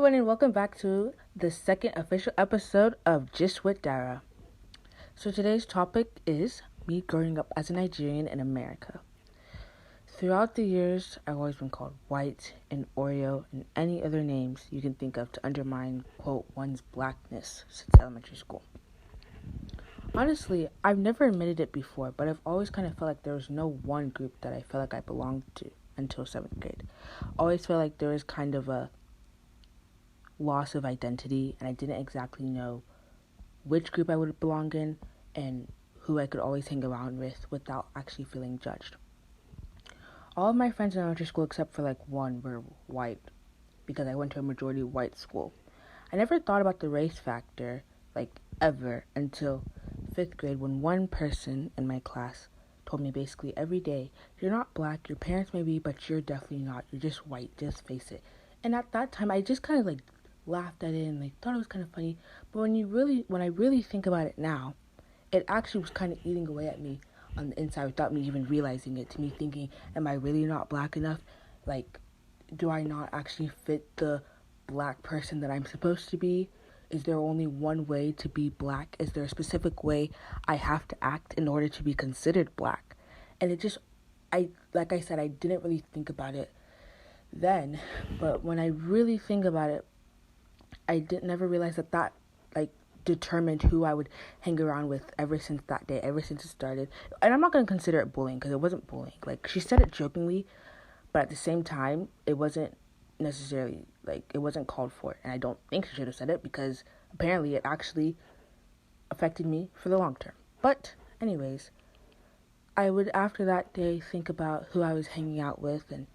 everyone, and welcome back to the second official episode of Just with Dara. So today's topic is me growing up as a Nigerian in America. Throughout the years, I've always been called white and Oreo and any other names you can think of to undermine, quote, one's blackness since elementary school. Honestly, I've never admitted it before, but I've always kind of felt like there was no one group that I felt like I belonged to until 7th grade. Always felt like there was kind of a loss of identity, and I didn't exactly know which group I would belong in and who I could always hang around with without actually feeling judged. All of my friends in elementary school except for one were white because I went to a majority white school. I never thought about the race factor ever until 5th grade when one person in my class told me basically every day, "You're not black, your parents may be, but you're definitely not. You're just white, just face it." And at that time I just kind of laughed at it and thought it was kind of funny, but when I really think about it now, it actually was kind of eating away at me on the inside without me even realizing it. To me thinking, am I really not black enough? Do I not actually fit the black person that I'm supposed to be? Is there only one way to be black? Is there a specific way I have to act in order to be considered black? And like I said, I didn't really think about it then, but when I really think about it, I never realized that determined who I would hang around with ever since that day, ever since it started. And I'm not going to consider it bullying because it wasn't bullying. She said it jokingly, but at the same time, it wasn't necessarily, it wasn't called for. And I don't think she should have said it because apparently it actually affected me for the long term. But anyways, I would, after that day, think about who I was hanging out with and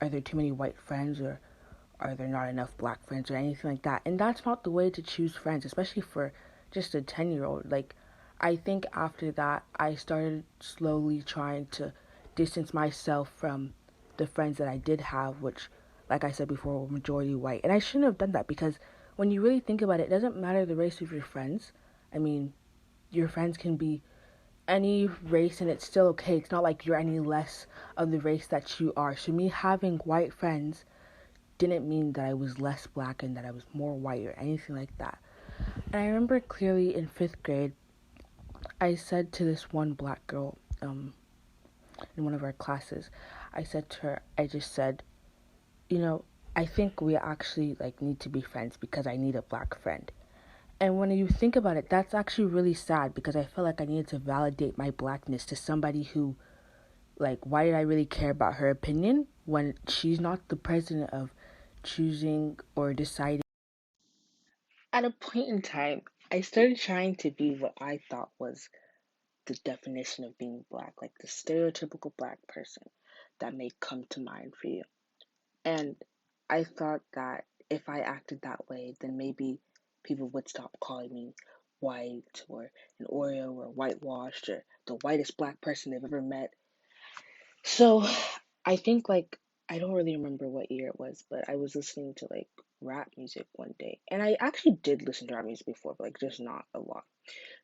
are there too many white friends or are there not enough black friends or anything like that. And that's not the way to choose friends, especially for just a 10-year-old. I think after that, I started slowly trying to distance myself from the friends that I did have, which, like I said before, were majority white. And I shouldn't have done that because when you really think about it, it doesn't matter the race of your friends. I mean, your friends can be any race and it's still okay. It's not like you're any less of the race that you are. So me having white friends didn't mean that I was less black and that I was more white or anything like that. And I remember clearly in 5th grade, I said to this one black girl in one of our classes, I just said, I think we actually need to be friends because I need a black friend. And when you think about it, that's actually really sad because I felt like I needed to validate my blackness to somebody who, why did I really care about her opinion when she's not the president of choosing or deciding? At a point in time, I started trying to be what I thought was the definition of being black, the stereotypical black person that may come to mind for you. And I thought that if I acted that way, then maybe people would stop calling me white or an Oreo or whitewashed or the whitest black person they've ever met. So I think I don't really remember what year it was, but I was listening to rap music one day. And I actually did listen to rap music before, but just not a lot.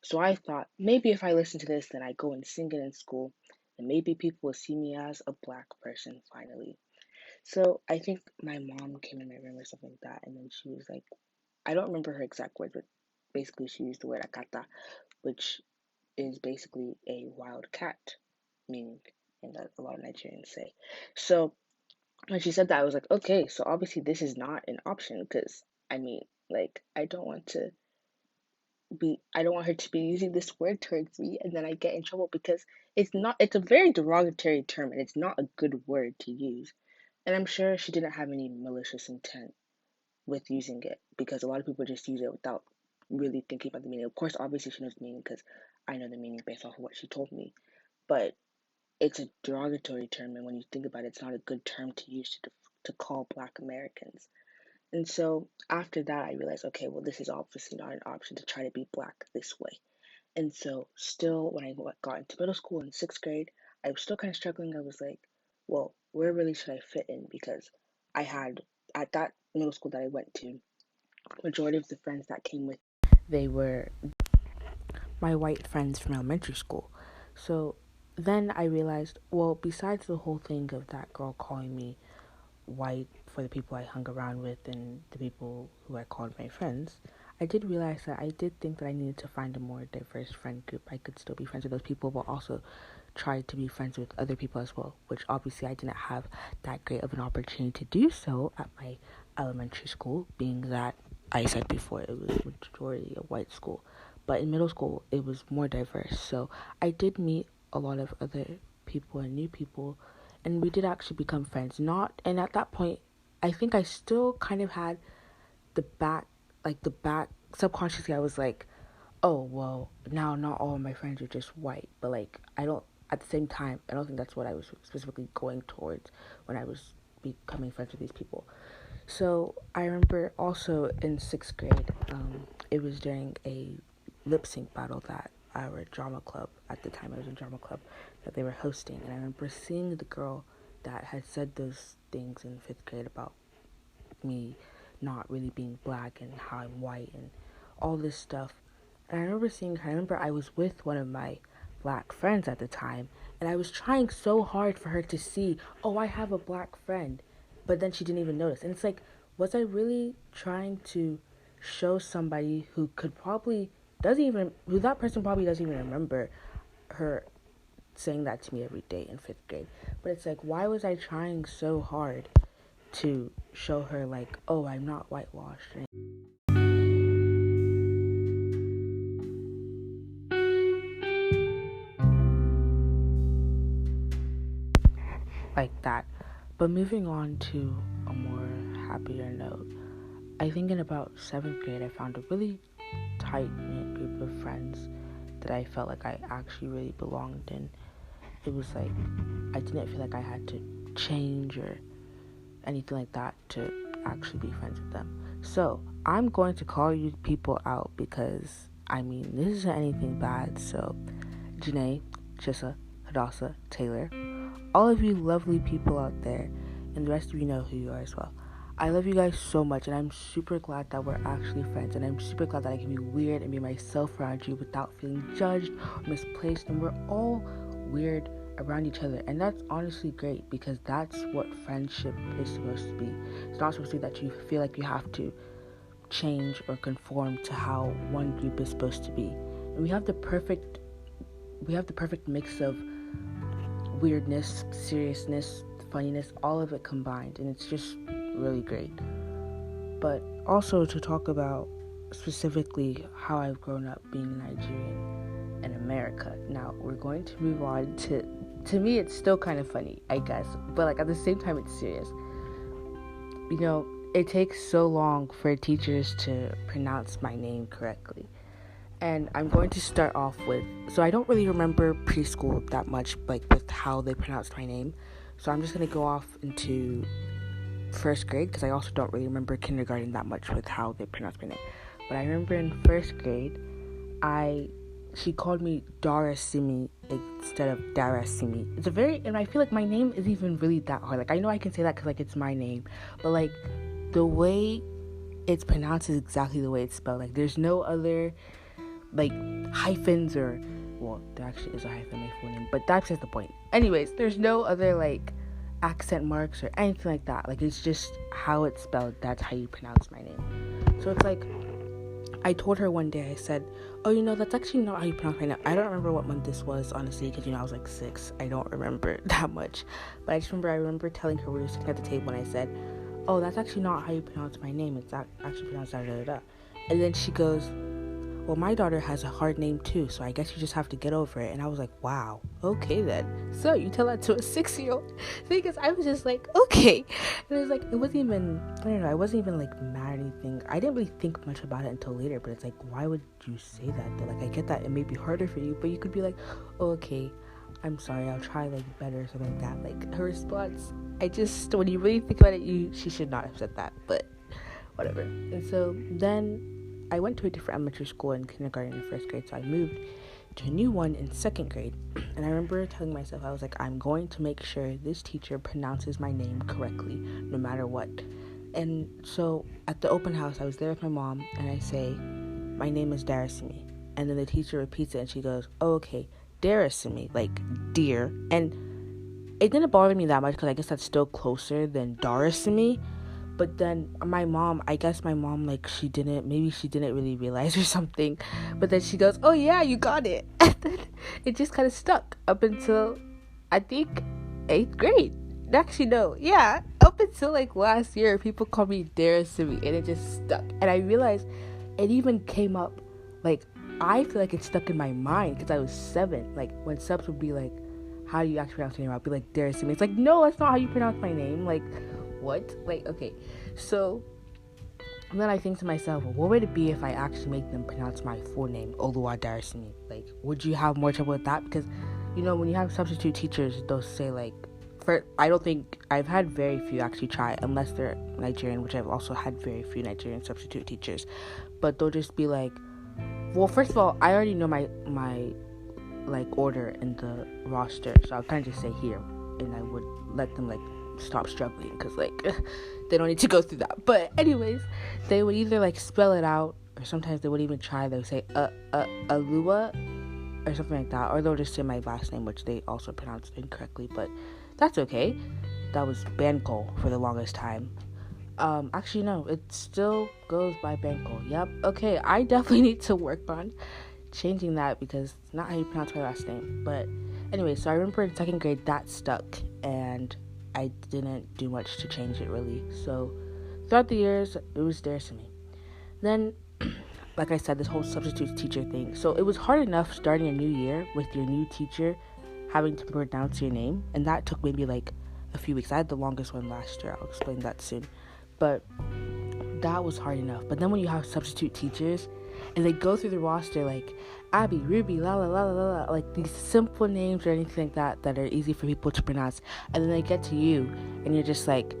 So I thought maybe if I listen to this, then I go and sing it in school, and maybe people will see me as a black person finally. So I think my mom came in my room or something like that, and then she was like, I don't remember her exact words, but basically she used the word akata, which is basically a wild cat, meaning, and that a lot of Nigerians say. So when she said that, I was like, okay, so obviously this is not an option because I mean, I don't want I don't want her to be using this word towards me and then I get in trouble because it's a very derogatory term and it's not a good word to use. And I'm sure she didn't have any malicious intent with using it because a lot of people just use it without really thinking about the meaning. Of course, obviously she knows the meaning because I know the meaning based off of what she told me. But it's a derogatory term, and when you think about it, it's not a good term to use to call Black Americans. And so after that, I realized, okay, well, this is obviously not an option to try to be Black this way. And so, still, when I got into middle school in 6th grade, I was still kind of struggling. I was like, well, where really should I fit in? Because I had, at that middle school that I went to, majority of the friends that came with, they were my white friends from elementary school. So then I realized, well, besides the whole thing of that girl calling me white for the people I hung around with and the people who I called my friends, I did realize that I did think that I needed to find a more diverse friend group. I could still be friends with those people, but also try to be friends with other people as well, which obviously I didn't have that great of an opportunity to do so at my elementary school, being that I said before it was majority a white school. But in middle school, it was more diverse. So I did meet a lot of other people and new people, and we did actually become friends. And at that point, I think I still kind of had the back, subconsciously I was like, oh, well, now not all of my friends are just white. But, at the same time, I don't think that's what I was specifically going towards when I was becoming friends with these people. So I remember also in 6th grade, it was during a lip sync battle that our drama club, at the time I was in drama club, that they were hosting. And I remember seeing the girl that had said those things in 5th grade about me not really being black and how I'm white and all this stuff. And I remember seeing her. I remember I was with one of my black friends at the time, and I was trying so hard for her to see, oh, I have a black friend, but then she didn't even notice. And it's like, was I really trying to show somebody who that person probably doesn't even remember her saying that to me every day in 5th grade. But it's like, why was I trying so hard to show her, like, oh, I'm not whitewashed? Like that. But moving on to a more happier note, I think in about 7th grade, I found a really tight-knit group of friends that I felt like I actually really belonged in. It was like, I didn't feel like I had to change or anything like that to actually be friends with them. So, I'm going to call you people out because, this isn't anything bad. So, Janae, Chissa, Hadassah, Taylor, all of you lovely people out there, and the rest of you know who you are as well. I love you guys so much, and I'm super glad that we're actually friends, and I'm super glad that I can be weird and be myself around you without feeling judged or misplaced, and we're all weird around each other, and that's honestly great because that's what friendship is supposed to be. It's not supposed to be that you feel like you have to change or conform to how one group is supposed to be. And we have the perfect mix of weirdness, seriousness, funniness, all of it combined, and it's just really great. But also to talk about specifically how I've grown up being a Nigerian in America. Now we're going to move on to me it's still kind of funny, I guess, but at the same time it's serious. It takes so long for teachers to pronounce my name correctly. And I'm going to start off with, so I don't really remember preschool that much, with how they pronounced my name. So I'm just going to go off into 1st grade, because I also don't really remember kindergarten that much with how they pronounced my name. But I remember in 1st grade, she called me Daaaah-raaaah-siii-miii instead of Daara-siii-miii. And I feel like my name isn't even really that hard. I know I can say that because, it's my name. But, the way it's pronounced is exactly the way it's spelled. There's no other hyphens or, well, there actually is a hyphen in my full name, but that's just the point. Anyways, there's no other accent marks or anything like that. It's just how it's spelled. That's how you pronounce my name. So it's I told her one day, I said, oh, that's actually not how you pronounce my name. I don't remember what month this was, honestly, because, I was 6. I don't remember that much. But I remember telling her, we were sitting at the table, and I said, oh, that's actually not how you pronounce my name. It's actually pronounced da-da-da-da. And then she goes, well, my daughter has a hard name too, so I guess you just have to get over it. And I was like, wow, okay then. So you tell that to a 6-year-old? Because I was just okay. And it was it wasn't even, I don't know, I wasn't even mad or anything. I didn't really think much about it until later, but it's why would you say that though? I get that it may be harder for you, but you could be oh, okay, I'm sorry, I'll try better or something like that. Her response, when you really think about it, she should not have said that, but whatever. And so then I went to a different elementary school in kindergarten and 1st grade, so I moved to a new one in 2nd grade. And I remember telling myself, I was I'm going to make sure this teacher pronounces my name correctly, no matter what. And so at the open house, I was there with my mom, and I say, my name is Daaaah-raaaah-siii-miii. And then the teacher repeats it, and she goes, oh, okay, Daaaah-raaaah-siii-miii, dear. And it didn't bother me that much, because I guess that's still closer than Daara-siii-miii. But then my mom, like, she didn't really realize or something. But then she goes, oh yeah, you got it. And then it just kind of stuck up until, I think, 8th grade. Actually, no. Yeah. Up until, like, last year, people called me Daaaah-raaaah-siii-miii. And it just stuck. And I realized it even came up, like, I feel like it stuck in my mind because I was 7. Like, when subs would be like, how do you actually pronounce your name? I'll be like, Daaaah-raaaah-siii-miii. It's like, no, that's not how you pronounce my name. Like, what? Like, okay. So, and then I think to myself, well, what would it be if I actually make them pronounce my full name, Daaaah-raaaah-siii-miii? Like, would you have more trouble with that? Because, you know, when you have substitute teachers, they'll say, like, I don't think, I've had very few actually try, unless they're Nigerian, which I've also had very few Nigerian substitute teachers. But they'll just be like, well, first of all, I already know my like, order in the roster, so I'll kind of just say here, and I would let them, like, stop struggling, because, like, they don't need to go through that. But anyways, they would either, like, spell it out, or sometimes they would even try, they would say Alua or something like that, or they'll just say my last name, which they also pronounce incorrectly, but that's okay. That was Banko for the longest time. Actually, no, it still goes by Banko. Yep. Okay, I definitely need to work on changing that because it's not how you pronounce my last name. But anyway, so I remember in 2nd grade that stuck, and I didn't do much to change it really. So throughout the years, it was Daaaah-raaaah-siii-miii. Then, like I said, this whole substitute teacher thing. So it was hard enough starting a new year with your new teacher having to pronounce your name, and that took maybe like a few weeks. I had the longest one last year. I'll explain that soon. But that was hard enough. But then when you have substitute teachers and they go through the roster like Abby, Ruby, la la la la la, like these simple names or anything like that are easy for people to pronounce, and then they get to you and you're just like,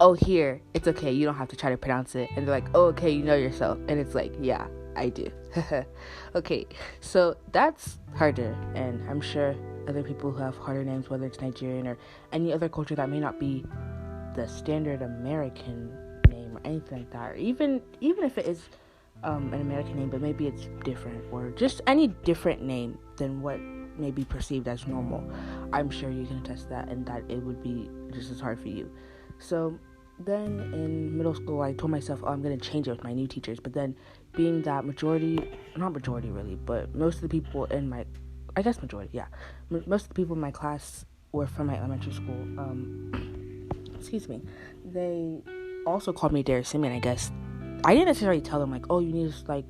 oh, here, it's okay, you don't have to try to pronounce it. And they're like, oh, okay, you know yourself. And it's like, yeah, I do. Okay, so that's harder, and I'm sure other people who have harder names, whether it's Nigerian or any other culture that may not be the standard American name or anything like that, or even if it is an American name, but maybe it's different, or just any different name than what may be perceived as normal, I'm sure you can attest that, and that it would be just as hard for you. So then in middle school, I told myself, oh, I'm going to change it with my new teachers. But then being that not majority really, but most of the people in my, I guess majority, yeah. Most of the people in my class were from my elementary school. They also called me Daaaah-raaaah-siii-miii, and I guess I didn't necessarily tell them, like, oh, you need to, like,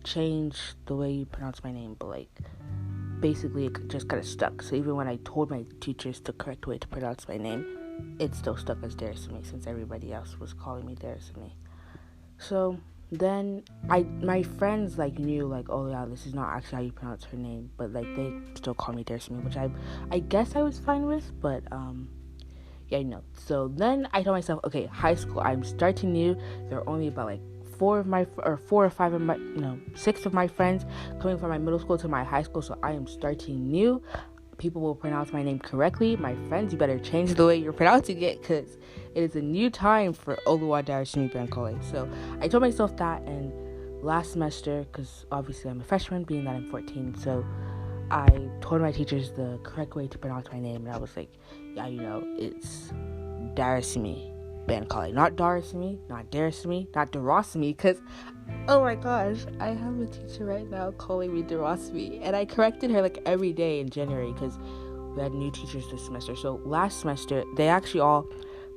change the way you pronounce my name. But, like, basically it just kind of stuck. So even when I told my teachers the correct way to pronounce my name, it still stuck as Daaaah-raaaah-siii-miii since everybody else was calling me Daaaah-raaaah-siii-miii. So then my friends, like, knew, like, oh yeah, this is not actually how you pronounce her name, but, like, they still call me Daaaah-raaaah-siii-miii, which I guess I was fine with, but yeah, no. So then I told myself, okay, high school, I'm starting new. There are only about like 6 of my friends coming from my middle school to my high school, so I am starting new. People will pronounce my name correctly. My friends, you better change the way you're pronouncing it, because it is a new time for Daaaah-raaaah-siii-miii. So I told myself that, and last semester, because obviously I'm a freshman, being that I'm 14, so I told my teachers the correct way to pronounce my name, and I was like, yeah, you know, it's Daaaah-raaaah-siii-miii. Not Daaaah-raaaah-siii-miii, not Daaaah-raaaah-siii-miii, not Daaaah-raaaah-siii-miii, because, oh my gosh, I have a teacher right now calling me Daaaah-raaaah-siii-miii, and I corrected her, like, every day in January, because we had new teachers this semester. So last semester, they actually all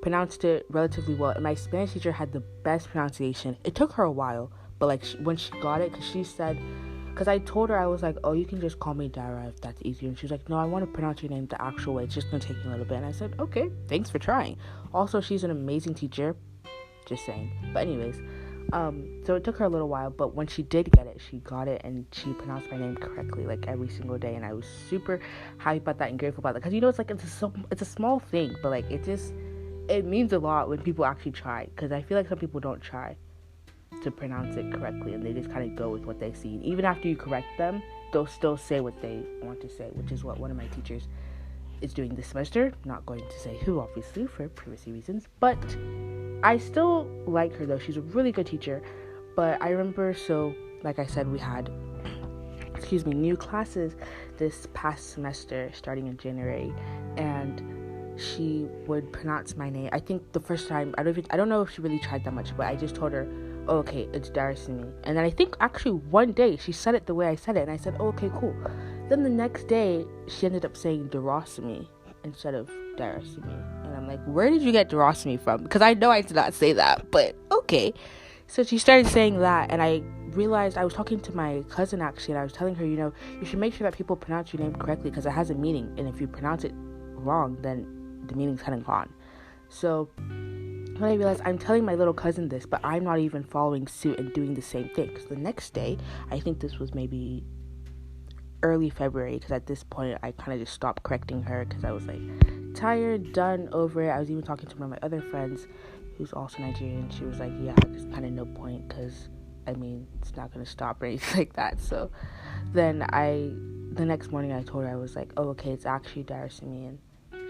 pronounced it relatively well, and my Spanish teacher had the best pronunciation. It took her a while, but, like, when she got it, because I told her, I was like, oh, you can just call me Dara if that's easier. And she was like, no, I want to pronounce your name the actual way. It's just going to take me a little bit. And I said, okay, thanks for trying. Also, she's an amazing teacher. Just saying. But anyways, so it took her a little while. But when she did get it, she got it. And she pronounced my name correctly, like, every single day. And I was super happy about that and grateful about that. Because, you know, it's like, it's a small thing. But, like, it means a lot when people actually try. Because I feel like some people don't try to pronounce it correctly, and they just kind of go with what they see. And even after you correct them, they'll still say what they want to say, which is what one of my teachers is doing this semester. Not going to say who, obviously, for privacy reasons, but I still like her, though. She's a really good teacher. But I remember, so like I said, we had new classes this past semester starting in January, and she would pronounce my name. I think the first time, I don't know if she really tried that much, but I just told her, oh, okay, it's Daaaah-raaaah-siii-miii. And then I think actually one day she said it the way I said it, and I said, oh, okay, cool. Then the next day, she ended up saying Daaaah-raaaah-siii-miii instead of Daaaah-raaaah-siii-miii. And I'm like, where did you get Daaaah-raaaah-siii-miii from? Because I know I did not say that, but okay. So she started saying that, and I realized, I was talking to my cousin actually, and I was telling her, you should make sure that people pronounce your name correctly, because it has a meaning, and if you pronounce it wrong, then the meaning's kind of gone. So when I realized, I'm telling my little cousin this, but I'm not even following suit and doing the same thing. Because the next day, I think this was maybe early February, because at this point I kind of just stopped correcting her, because I was like tired, done, over it. I was even talking to one of my other friends who's also Nigerian. She was like, yeah, there's kind of no point, because it's not going to stop or anything like that. So then the next morning I told her, I was like, oh, okay, it's actually Daaaah-raaaah-siii-miii, and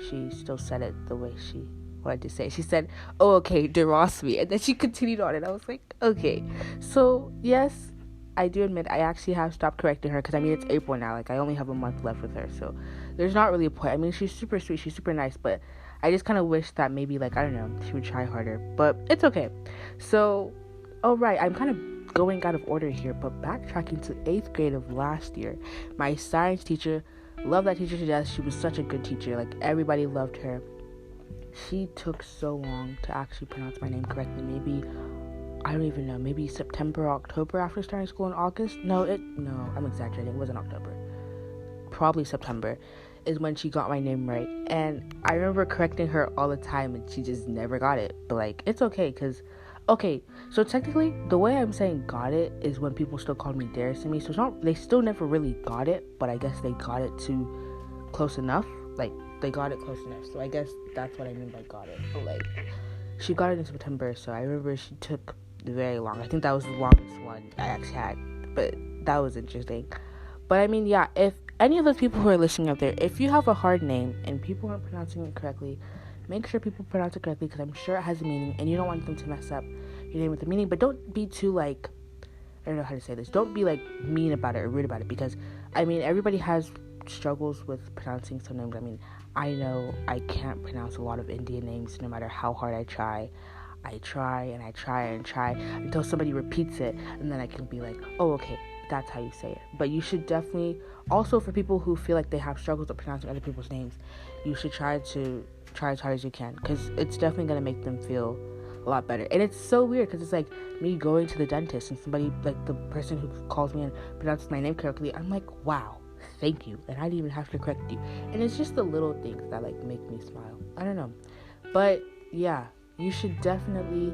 she still said it the way she wanted to say it. She said, oh, okay, Daaaah-raaaah-siii-miii, and then she continued on, and I was like, okay. So yes, I do admit I actually have stopped correcting her, because it's April now. Like, I only have a month left with her, so there's not really a point. She's super sweet, she's super nice, but I just kind of wish that maybe, like, I don't know, she would try harder, but it's okay. So, alright, I'm kind of going out of order here, but backtracking to 8th grade of last year, my science teacher, love that teacher to death. She was such a good teacher. Like, everybody loved her. She took so long to actually pronounce my name correctly. Maybe, I don't even know, maybe September or October after starting school in August. No, I'm exaggerating. It wasn't October. Probably September is when she got my name right. And I remember correcting her all the time, and she just never got it. But, like, it's okay, because okay, so technically, the way I'm saying got it is when people still called me Daaaah-raaaah-siii-miii. So it's not, they still never really got it, but I guess they got it too close enough. Like, they got it close enough. So I guess that's what I mean by got it. But, like, she got it in September, so I remember she took very long. I think that was the longest one I actually had, but that was interesting. But yeah, if any of those people who are listening out there, if you have a hard name and people aren't pronouncing it correctly, make sure people pronounce it correctly, because I'm sure it has a meaning, and you don't want them to mess up your name with the meaning. But don't be too, like, I don't know how to say this. Don't be, like, mean about it or rude about it, because, everybody has struggles with pronouncing some names. I know I can't pronounce a lot of Indian names no matter how hard I try. I try and I try and try until somebody repeats it, and then I can be like, oh, okay, that's how you say it. But you should definitely, also for people who feel like they have struggles with pronouncing other people's names, you should try as hard as you can, because it's definitely going to make them feel a lot better. And it's so weird, because it's like me going to the dentist, and somebody, like, the person who calls me and pronounces my name correctly, I'm like, wow, thank you, and I didn't even have to correct you. And it's just the little things that, like, make me smile. I don't know, but yeah, you should definitely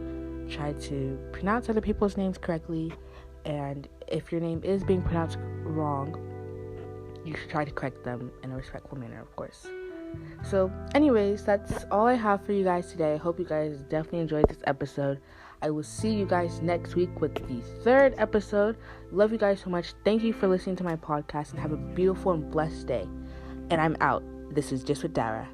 try to pronounce other people's names correctly, and if your name is being pronounced wrong, you should try to correct them in a respectful manner, of course. So anyways, that's all I have for you guys today. I hope you guys definitely enjoyed this episode. I will see you guys next week with the 3rd episode. Love you guys so much. Thank you for listening to my podcast, and have a beautiful and blessed day. And I'm out. This is Just with Dara.